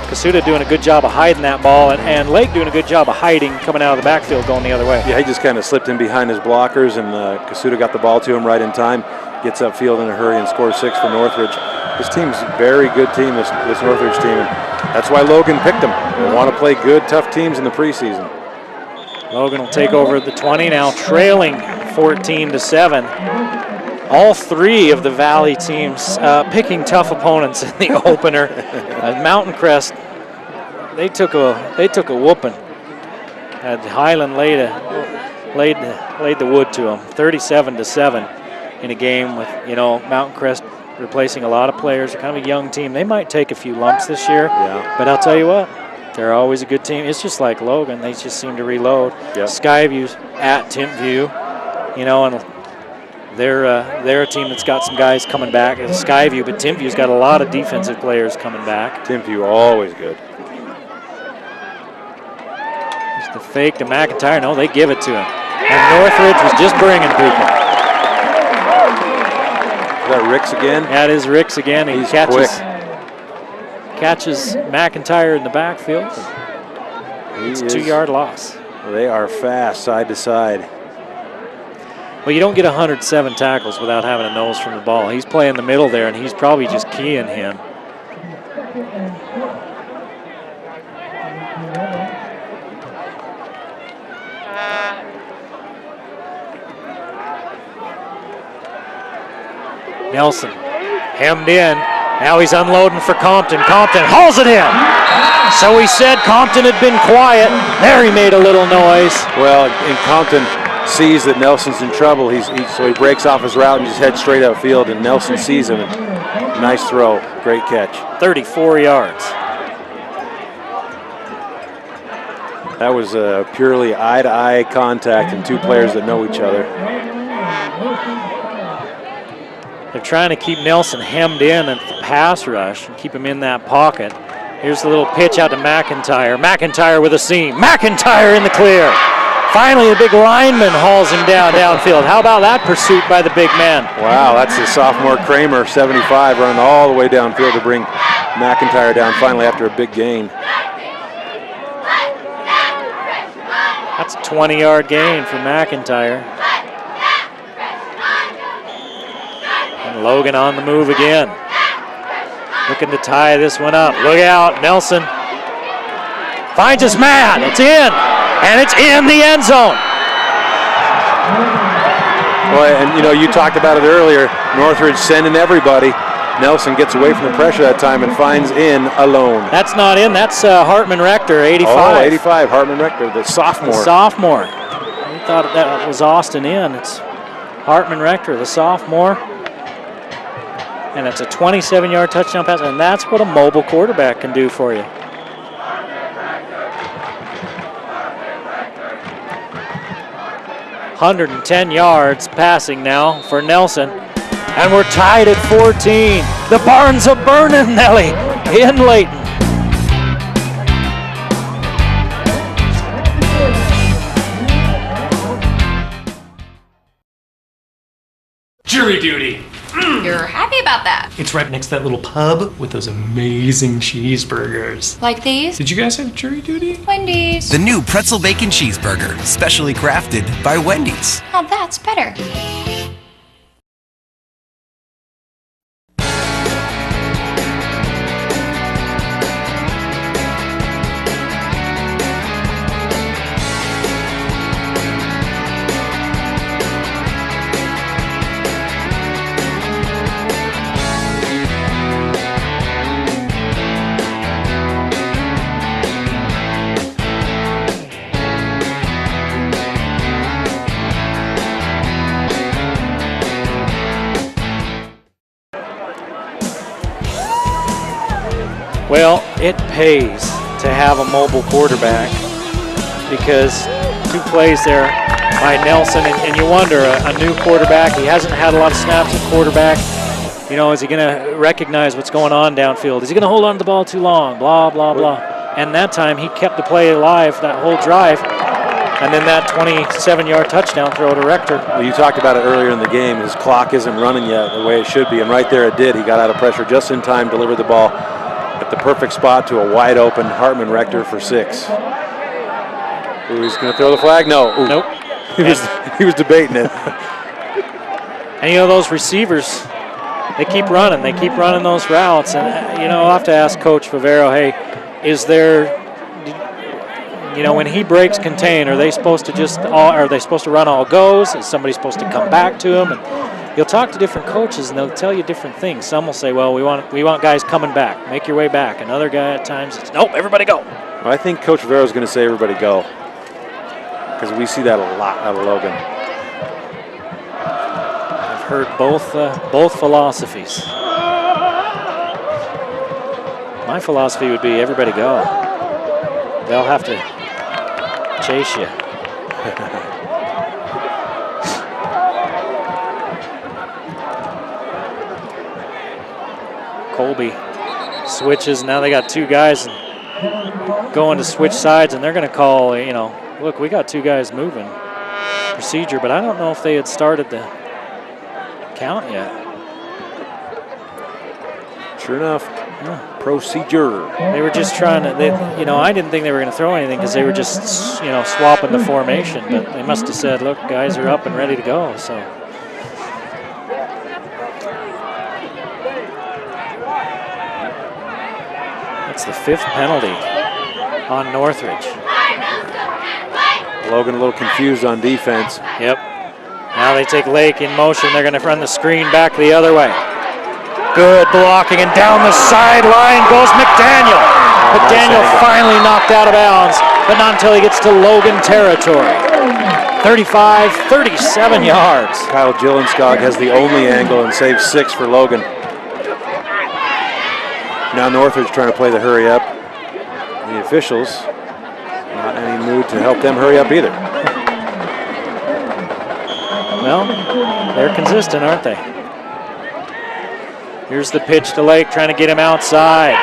Kasuda doing a good job of hiding that ball, and Lake doing a good job of hiding coming out of the backfield going the other way. Yeah, he just kind of slipped in behind his blockers, and Kasuda got the ball to him right in time, gets upfield in a hurry and scores 6 for Northridge. This team's a very good team, this Northridge team, and that's why Logan picked them. They want to play good, tough teams in the preseason. Logan will take over the 20 now, trailing 14-7. All three of the Valley teams picking tough opponents in the opener. Mountain Crest, they took a whooping. Highland laid the wood to them, 37-7 in a game with Mountain Crest replacing a lot of players. They're kind of a young team. They might take a few lumps this year, but I'll tell you what, they're always a good team. It's just like Logan; they just seem to reload. Yep. Skyview's at Timpview, and they're a team that's got some guys coming back. It's Skyview, but Timpview's got a lot of defensive players coming back. Timpview always good. Just the fake to McIntyre. No, they give it to him. And Northridge was just bringing people. Is that Ricks again? That is Ricks again. He's quick. Catches McIntyre in the backfield. It's a 2-yard loss. They are fast, side to side. Well, you don't get 107 tackles without having a nose from the ball. He's playing the middle there, and he's probably just keying him. Nelson hemmed in. Now he's unloading for Compton. Compton hauls it in. So he said Compton had been quiet. There he made a little noise. Well, and Compton sees that Nelson's in trouble. So he breaks off his route and just heads straight upfield, and Nelson sees him. Nice throw. Great catch. 34 yards. That was purely eye-to-eye contact and two players that know each other. They're trying to keep Nelson hemmed in at the pass rush and keep him in that pocket. Here's the little pitch out to McIntyre. McIntyre with a seam. McIntyre in the clear. Finally, the big lineman hauls him downfield. How about that pursuit by the big man? Wow, that's the sophomore Kramer, 75, running all the way downfield to bring McIntyre down finally after a big gain. That's a 20-yard gain for McIntyre. And Logan on the move again. Looking to tie this one up. Look out, Nelson. Finds his man. It's in. And it's in the end zone. Well, and you talked about it earlier. Northridge sending everybody. Nelson gets away from the pressure that time and finds in alone. That's not in. That's Hartman Rector, 85. Oh, 85, Hartman Rector, the sophomore. The sophomore. We thought that was Austin in. It's Hartman Rector, the sophomore. and it's a 27-yard touchdown pass, and that's what a mobile quarterback can do for you. .110 yards passing now for Nelson, and we're tied at 14. The barns are burning, Nelly, in Layton. Jury duty. You're happy about that. It's right next to that little pub with those amazing cheeseburgers. Like these? Did you guys have jury duty? Wendy's. The new pretzel bacon cheeseburger, specially crafted by Wendy's. Oh, that's better. Well, it pays to have a mobile quarterback because 2 plays there by Nelson, and you wonder, a new quarterback, he hasn't had a lot of snaps at quarterback. You know, is he going to recognize what's going on downfield? Is he going to hold on to the ball too long? Blah, blah, blah. And that time he kept the play alive that whole drive, and then that 27-yard touchdown throw to Rector. Well, you talked about it earlier in the game. His clock isn't running yet the way it should be, and right there it did. He got out of pressure just in time, delivered the ball at the perfect spot to a wide open Hartman Rector for 6. Ooh, he's going to throw the flag? No. Ooh. Nope. He was debating it. And you know, those receivers, they keep running. They keep running those routes. And, you know, I'll have to ask Coach Favero, hey, is there, you know, when he breaks contain, are they supposed to run all goes? Is somebody supposed to come back to him? And you'll talk to different coaches, and they'll tell you different things. Some will say, well, we want guys coming back. Make your way back. Another guy at times, it's, nope, everybody go. Well, I think Coach Favero is going to say everybody go, because we see that a lot out of Logan. I've heard both philosophies. My philosophy would be everybody go. They'll have to chase you. Colby switches. Now they got 2 guys going to switch sides, and they're going to call, you know, look, we got 2 guys moving procedure, but I don't know if they had started the count yet. Sure enough, procedure. They were just trying to, you know, I didn't think they were going to throw anything because they were just, you know, swapping the formation, but they must have said, look, guys are up and ready to go, so. That's the 5th penalty on Northridge. Logan a little confused on defense. Yep. Now they take Lake in motion. They're going to run the screen back the other way. Good blocking, and down the sideline goes McDaniel. McDaniel finally knocked out of bounds, but not until he gets to Logan territory. 35, 37 yards. Kyle Gillenskog has the only angle and saves 6 for Logan. Now Northridge trying to play the hurry up. The officials not in any mood to help them hurry up either. Well, they're consistent, aren't they? Here's the pitch to Lake, trying to get him outside.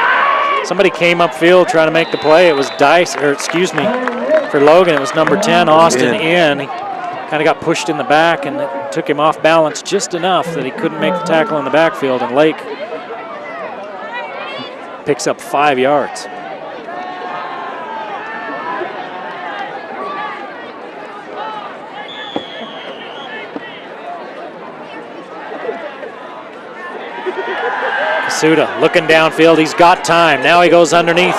Somebody came upfield trying to make the play. It was for Logan, it was number 10, Austin in. He kind of got pushed in the back, and it took him off balance just enough that he couldn't make the tackle in the backfield, and Lake picks up 5 yards. Kasuda looking downfield. He's got time. Now he goes underneath.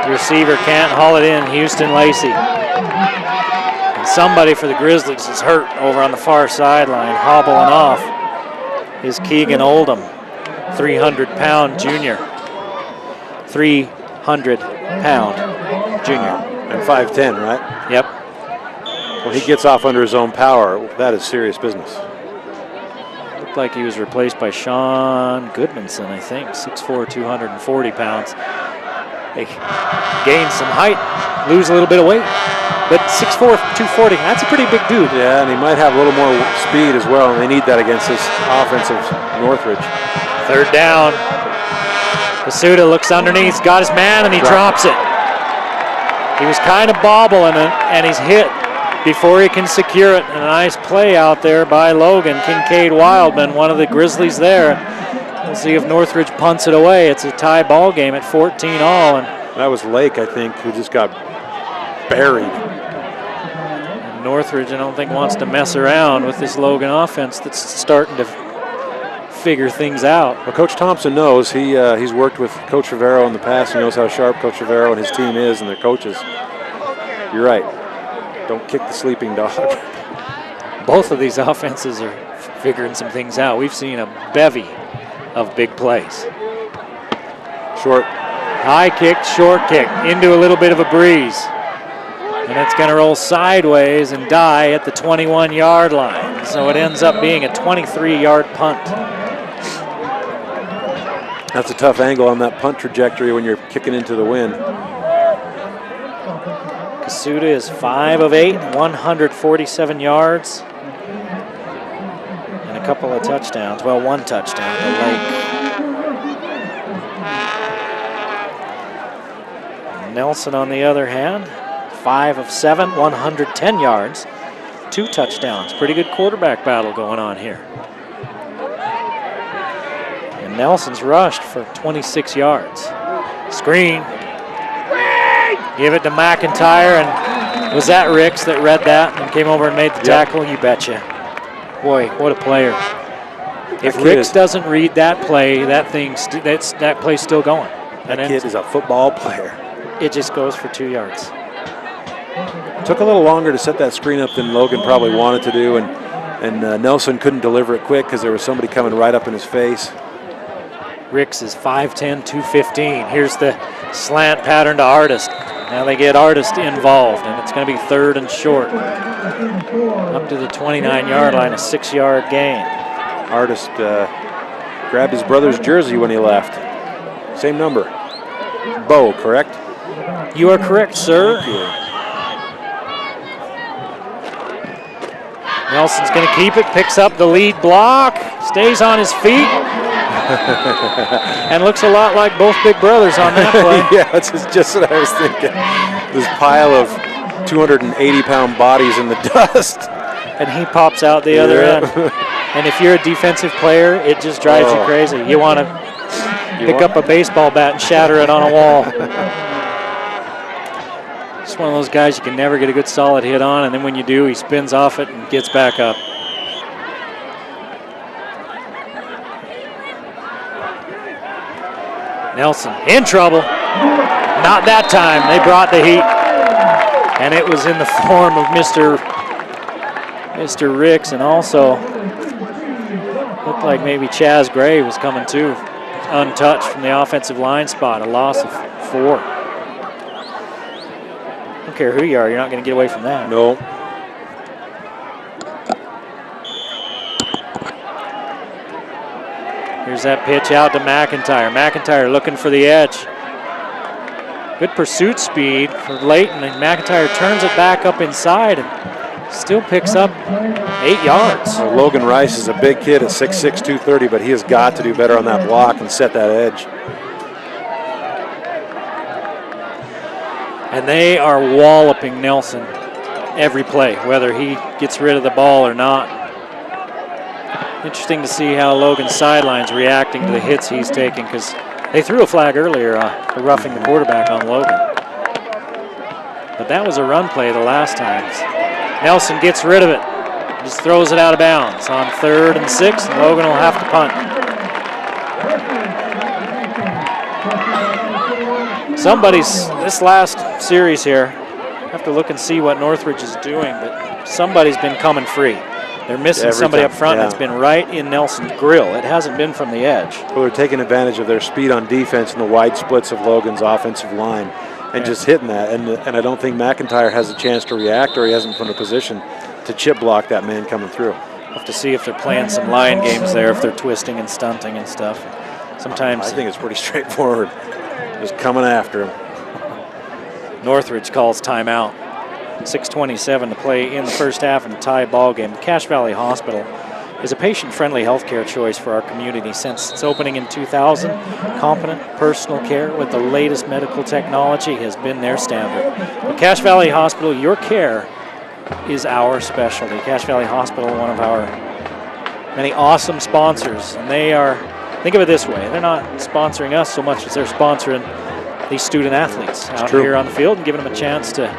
The receiver can't haul it in. Houston Lacey. And somebody for the Grizzlies is hurt over on the far sideline, hobbling off. Is Keegan Oldham, 300-pound junior. 300-pound junior. And 5'10", right? Yep. Well, he gets off under his own power. That is serious business. Looked like he was replaced by Sean Goodmanson, I think, 6'4", 240 pounds. They gain some height, lose a little bit of weight, but 6'4", 240, that's a pretty big dude. Yeah, and he might have a little more speed as well, and they need that against this offensive Northridge. Third down. Kasuda looks underneath, got his man, and he drops it. He was kind of bobbling it, and he's hit before he can secure it. And a nice play out there by Logan. Kincaid Wildman, one of the Grizzlies there. We'll see if Northridge punts it away. It's a tie ball game at 14 all. And that was Lake, I think, who just got buried. And Northridge, I don't think, wants to mess around with this Logan offense that's starting to figure things out. Well, Coach Thompson knows. He's worked with Coach Rivero in the past. He knows how sharp Coach Rivero and his team is and their coaches. You're right. Don't kick the sleeping dog. Both of these offenses are figuring some things out. We've seen a bevy of big plays. Short. High kick, short kick, into a little bit of a breeze. And it's going to roll sideways and die at the 21-yard line. So it ends up being a 23-yard punt. That's a tough angle on that punt trajectory when you're kicking into the wind. Kasuda is 5 of 8, 147 yards, and a couple of touchdowns. Well, one touchdown to Lake. Nelson, on the other hand, 5 of 7, 110 yards, 2 touchdowns. Pretty good quarterback battle going on here. And Nelson's rushed for 26 yards. Screen. Give it to McIntyre, and was that Ricks that read that and came over and made the tackle? You betcha. Boy, what a player. If Ricks doesn't read that play, that play's still going. That kid is a football player. It just goes for 2 yards. Took a little longer to set that screen up than Logan probably wanted to do, and Nelson couldn't deliver it quick because there was somebody coming right up in his face. Ricks is 5'10", 215. Here's the slant pattern to Artist. Now they get Artist involved, and it's going to be 3rd and short. Up to the 29-yard line, a 6-yard gain. Artist grabbed his brother's jersey when he left. Same number. Bo, correct? You are correct, sir. Thank you. Nelson's going to keep it, picks up the lead block, stays on his feet, and looks a lot like both big brothers on that play. Yeah, that's just what I was thinking. This pile of 280-pound bodies in the dust. And he pops out the other end. And if you're a defensive player, it just drives you crazy. You want to pick up a baseball bat and shatter it on a wall. Just one of those guys you can never get a good solid hit on, and then when you do, he spins off it and gets back up. Nelson in trouble. Not that time. They brought the heat. And it was in the form of Mr. Ricks, and also looked like maybe Chaz Gray was coming too. Untouched from the offensive line spot. A loss of 4. Don't care who you are, you're not going to get away from that. No. Here's that pitch out to McIntyre. McIntyre looking for the edge. Good pursuit speed for Layton, and McIntyre turns it back up inside and still picks up 8 yards. So Logan Rice is a big kid at 6'6", 230, but he has got to do better on that block and set that edge. And they are walloping Nelson every play, whether he gets rid of the ball or not. Interesting to see how Logan's sidelines reacting to the hits he's taking, because they threw a flag earlier for roughing the quarterback on Logan. But that was a run play the last time. Nelson gets rid of it, just throws it out of bounds on 3rd and 6, and Logan will have to punt. This last series here, I have to look and see what Northridge is doing, but somebody's been coming free. They're missing somebody up front, and it's been right in Nelson's grill. It hasn't been from the edge. Well, they're taking advantage of their speed on defense and the wide splits of Logan's offensive line and just hitting that. And I don't think McIntyre has a chance to react, or he hasn't put in a position to chip block that man coming through. Have to see if they're playing some line games there, if they're twisting and stunting and stuff. Sometimes I think it's pretty straightforward. Just coming after him. Northridge calls timeout. 6:27 to play in the first half in a tie ball game. Cache Valley Hospital is a patient-friendly healthcare choice for our community since its opening in 2000. Competent personal care with the latest medical technology has been their standard. At Cache Valley Hospital, your care is our specialty. Cache Valley Hospital, one of our many awesome sponsors, and they are, think of it this way, they're not sponsoring us so much as they're sponsoring these student athletes out here on the field and giving them a chance to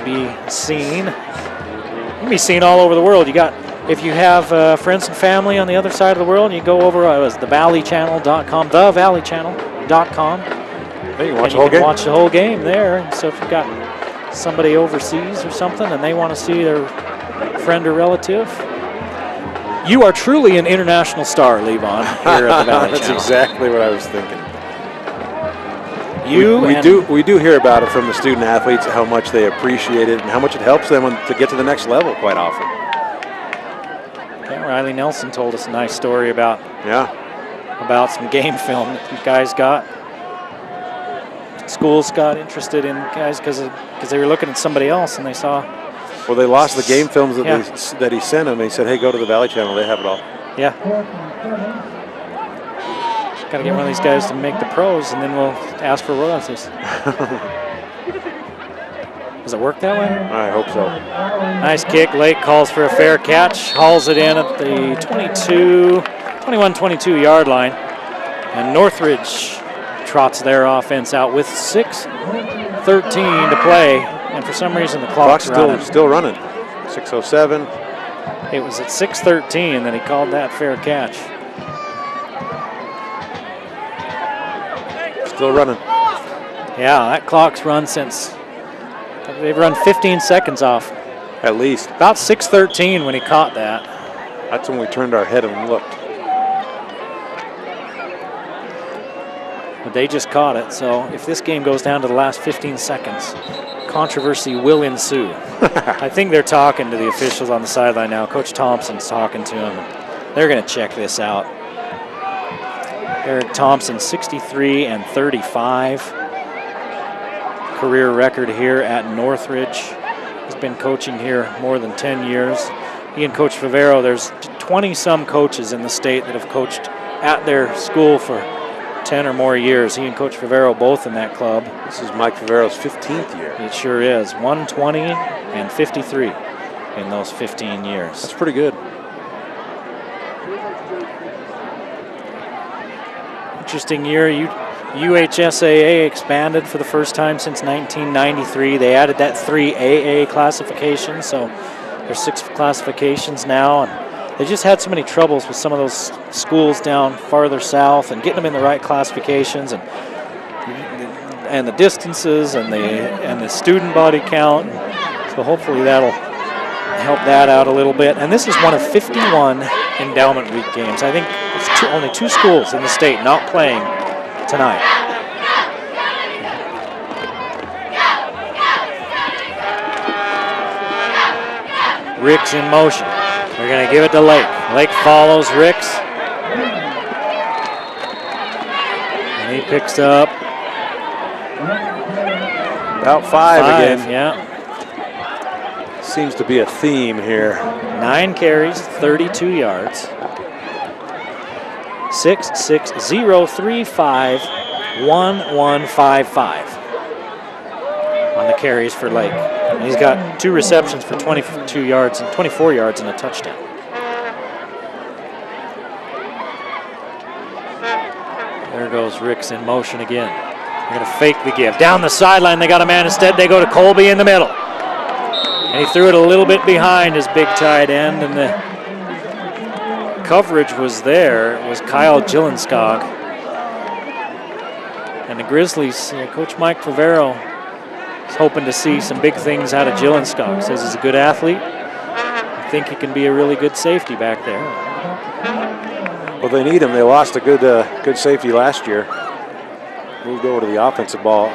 be seen. You can be seen all over the world. You got, if you have friends and family on the other side of the world, you go over thevalleychannel.com, thevalleychannel.com. Hey, you can watch the whole game. Watch the whole game there. And so if you've got somebody overseas or something and they want to see their friend or relative, you are truly an international star, Levon, here at the Valley That's Channel. exactly what I was thinking. We do hear about it from the student athletes, how much they appreciate it and how much it helps them to get to the next level quite often. Yeah, Riley Nelson told us a nice story about some game film that you guys got. Schools got interested in guys because they were looking at somebody else and they saw. Well, they lost the game films that he sent them. He said, "Hey, go to the Valley Channel. They have it all." Yeah. Got to get one of these guys to make the pros, and then we'll ask for royalties. Does it work that way? I hope so. Nice kick. Lake calls for a fair catch. Hauls it in at the 21-22 yard line. And Northridge trots their offense out with 6:13 to play. And for some reason, the clock's still running. 6:07. It was at 6:13 that he called that fair catch. Still running. Yeah, that clock's run since, they've run 15 seconds off. At least. About 6:13 when he caught that. That's when we turned our head and looked. But they just caught it, so if this game goes down to the last 15 seconds, controversy will ensue. I think they're talking to the officials on the sideline now. Coach Thompson's talking to them. They're going to check this out. Eric Thompson, 63-35. Career record here at Northridge. He's been coaching here more than 10 years. He and Coach Favero, there's 20-some coaches in the state that have coached at their school for 10 or more years. He and Coach Favero both in that club. This is Mike Favero's 15th year. It sure is. 120 and 53 in those 15 years. That's pretty good. Interesting year. UHSAA expanded for the first time since 1993. They added that 3AA classification, so there's 6 classifications now. And they just had so many troubles with some of those schools down farther south and getting them in the right classifications and the distances and the student body count. So hopefully that'll help that out a little bit. And this is one of 51 endowment week games. I think it's only 2 schools in the state not playing tonight. Ricks in motion. They're going to give it to Lake. Lake follows Ricks. And he picks up about 5 again. Yeah. Seems to be a theme here. 9 carries, 32 yards. 6-6-0-3-5-1-1-5-5 on the carries for Lake. And he's got 2 receptions for 22 yards and 24 yards and a touchdown. There goes Ricks in motion again. They're going to fake the give. Down the sideline, they got a man instead. They go to Colby in the middle. And he threw it a little bit behind his big tight end, and the coverage was there. It was Kyle Gillenskog. And the Grizzlies, Coach Mike Favero is hoping to see some big things out of Gillenskog. Says he's a good athlete. I think he can be a really good safety back there. Well, they need him. They lost a good safety last year. Moved over to the offensive ball.